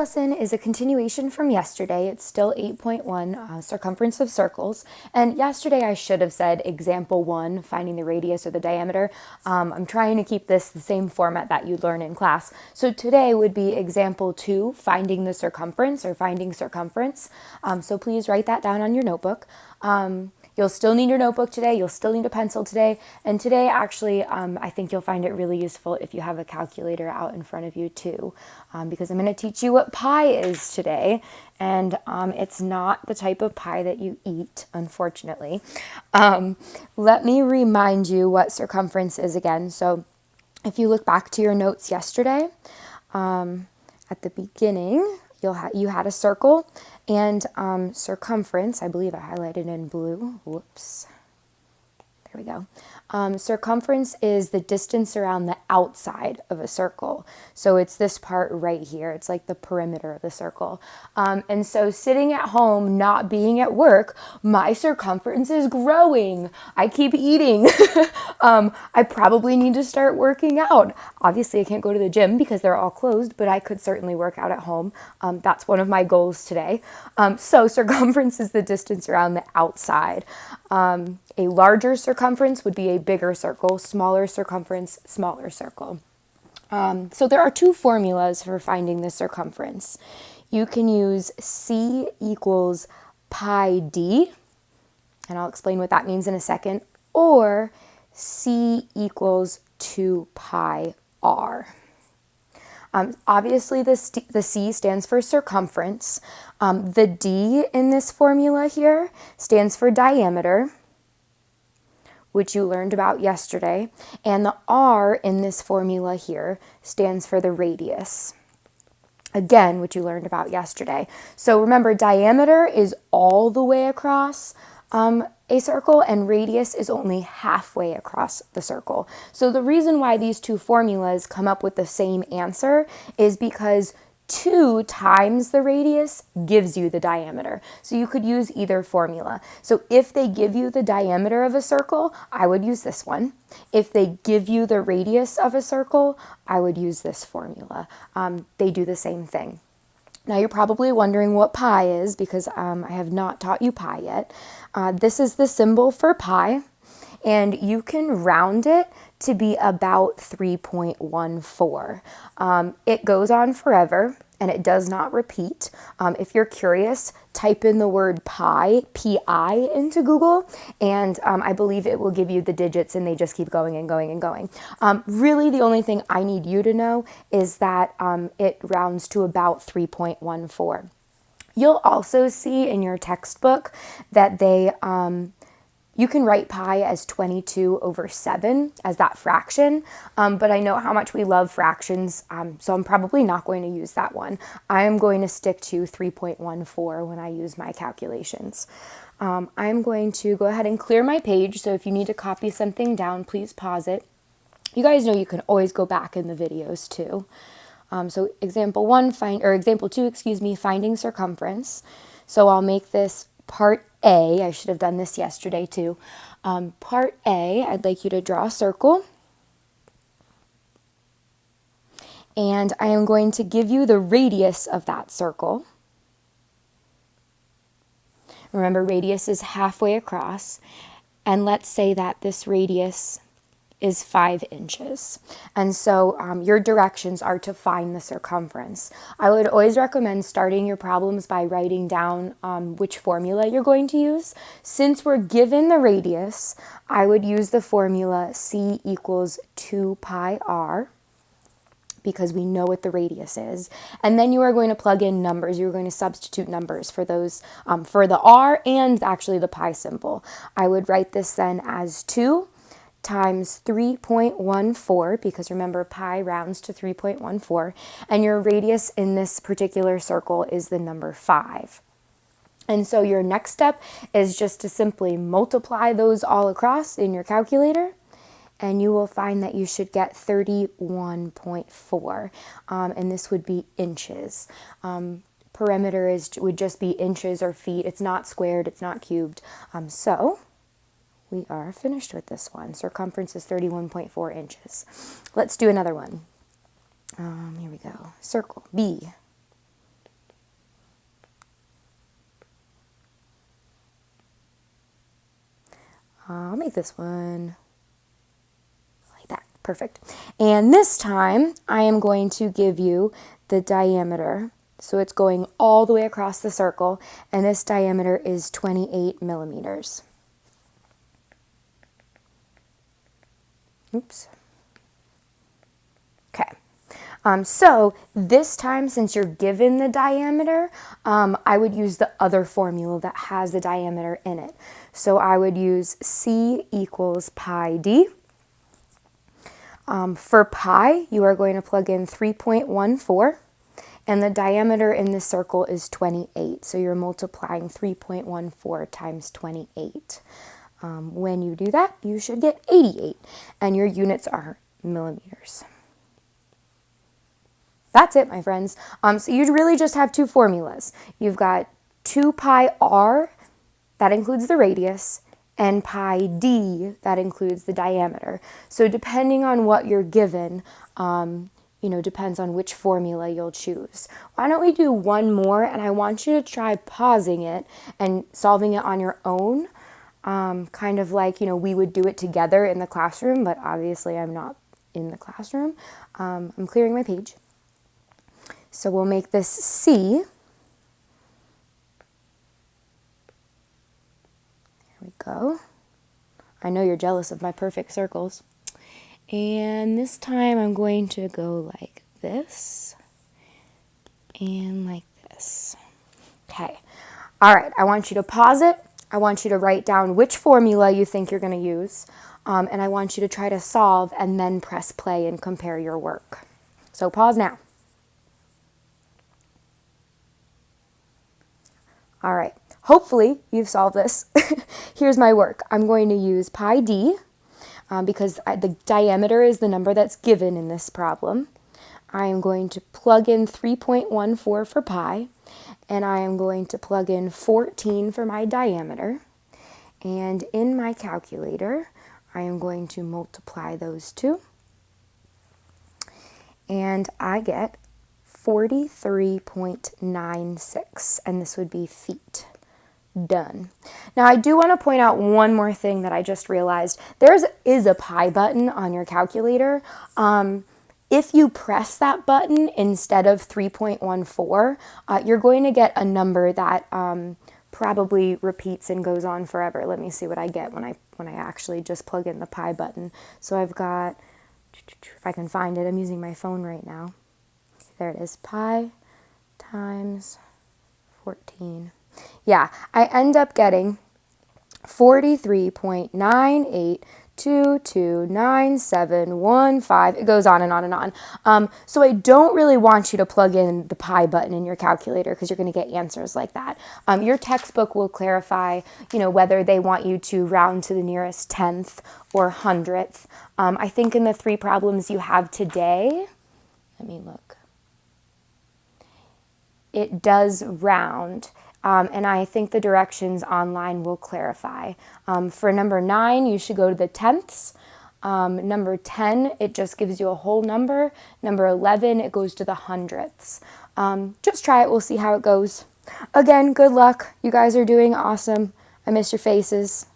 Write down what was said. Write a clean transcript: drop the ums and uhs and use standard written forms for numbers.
Lesson is a continuation from yesterday. It's still 8.1, circumference of circles. And yesterday I should have said example 1, finding the radius or the diameter. I'm trying to keep this the same format that you learn in class. So today would be example 2, finding the circumference or finding circumference. So please write that down on your notebook. You'll still need your notebook today. You'll still need a pencil today. And today, actually, I think you'll find it really useful if you have a calculator out in front of you too, because I'm going to teach you what pi is today. And it's not the type of pie that you eat, unfortunately. Let me remind you what circumference is again. So if you look back to your notes yesterday, at the beginning, you had a circle and circumference. I believe I highlighted in blue. Whoops. There we go. Circumference is the distance around the outside of a circle. So it's this part right here. It's like the perimeter of the circle. And so sitting at home, not being at work, my circumference is growing. I keep eating. I probably need to start working out. Obviously, I can't go to the gym because they're all closed, but I could certainly work out at home. That's one of my goals today. So circumference is the distance around the outside. A larger circumference would be a bigger circle, smaller circumference, smaller circle. So there are two formulas for finding the circumference. You can use C equals pi d, and I'll explain what that means in a second, or C equals 2 pi r. Obviously, the C stands for circumference. The D in this formula here stands for diameter, which you learned about yesterday, and the R in this formula here stands for the radius, again, which you learned about yesterday. So remember, diameter is all the way across a circle, and radius is only halfway across the circle. So the reason why these two formulas come up with the same answer is because 2 times the radius gives you the diameter. So you could use either formula. So if they give you the diameter of a circle, I would use this one. If they give you the radius of a circle, I would use this formula. They do the same thing. Now you're probably wondering what pi is because I have not taught you pi yet. This is the symbol for pi, and you can round it to be about 3.14. It goes on forever, and it does not repeat. If you're curious, type in the word pi, P-I, into Google, and I believe it will give you the digits, and they just keep going and going and going. Really, the only thing I need you to know is that it rounds to about 3.14. You'll also see in your textbook that you can write pi as 22/7 as that fraction, but I know how much we love fractions, so I'm probably not going to use that one. I am going to stick to 3.14 when I use my calculations. I'm going to go ahead and clear my page, so if you need to copy something down, please pause it. You guys know you can always go back in the videos too. So example 2, finding circumference. So I'll make this part A. I should have done this yesterday too. Part A, I'd like you to draw a circle. And I am going to give you the radius of that circle. Remember, radius is halfway across. And let's say that this radius is 5 inches. And so your directions are to find the circumference. I would always recommend starting your problems by writing down which formula you're going to use. Since we're given the radius, I would use the formula C equals 2 pi r, because we know what the radius is. And then you are going to plug in numbers. You're going to substitute numbers for those, for the r and actually the pi symbol. I would write this then as 2 times 3.14, because remember, pi rounds to 3.14, and your radius in this particular circle is the number 5. And so your next step is just to simply multiply those all across in your calculator, and you will find that you should get 31.4, and this would be inches. Perimeter would just be inches or feet. It's not squared, it's not cubed. So we are finished with this one. Circumference is 31.4 inches. Let's do another one. Here we go. Circle B. I'll make this one like that. Perfect. And this time I am going to give you the diameter. So it's going all the way across the circle, and this diameter is 28 millimeters. Oops. Okay. So this time, since you're given the diameter, I would use the other formula that has the diameter in it. So I would use C equals pi d. For pi, you are going to plug in 3.14, and the diameter in this circle is 28. So you're multiplying 3.14 times 28. When you do that, you should get 88, and your units are millimeters. That's it, my friends. So you really just have two formulas. You've got 2 pi r, that includes the radius, and pi d, that includes the diameter. So depending on what you're given, depends on which formula you'll choose. Why don't we do one more, and I want you to try pausing it and solving it on your own, kind of like, we would do it together in the classroom, but obviously I'm not in the classroom. I'm clearing my page. So we'll make this C. There we go. I know you're jealous of my perfect circles. And this time I'm going to go like this and like this. Okay. All right. I want you to pause it. I want you to write down which formula you think you're going to use. And I want you to try to solve and then press play and compare your work. So pause now. All right, hopefully you've solved this. Here's my work. I'm going to use pi d because the diameter is the number that's given in this problem. I am going to plug in 3.14 for pi, and I am going to plug in 14 for my diameter. And in my calculator, I am going to multiply those two, and I get 43.96, and this would be feet. Done. Now I do want to point out one more thing that I just realized. There is a pi button on your calculator. If you press that button instead of 3.14, you're going to get a number that probably repeats and goes on forever. Let me see what I get when I actually just plug in the pi button. So I've got, if I can find it, I'm using my phone right now. There it is, pi times 14. Yeah, I end up getting 43.98229715. It goes on and on and on. So I don't really want you to plug in the pi button in your calculator because you're going to get answers like that. Your textbook will clarify, whether they want you to round to the nearest tenth or hundredth. I think in the 3 problems you have today, let me look. It does round, and I think the directions online will clarify. For number 9, you should go to the tenths. Number 10, it just gives you a whole number. Number 11, it goes to the hundredths. Just try it. We'll see how it goes. Again, good luck. You guys are doing awesome. I miss your faces.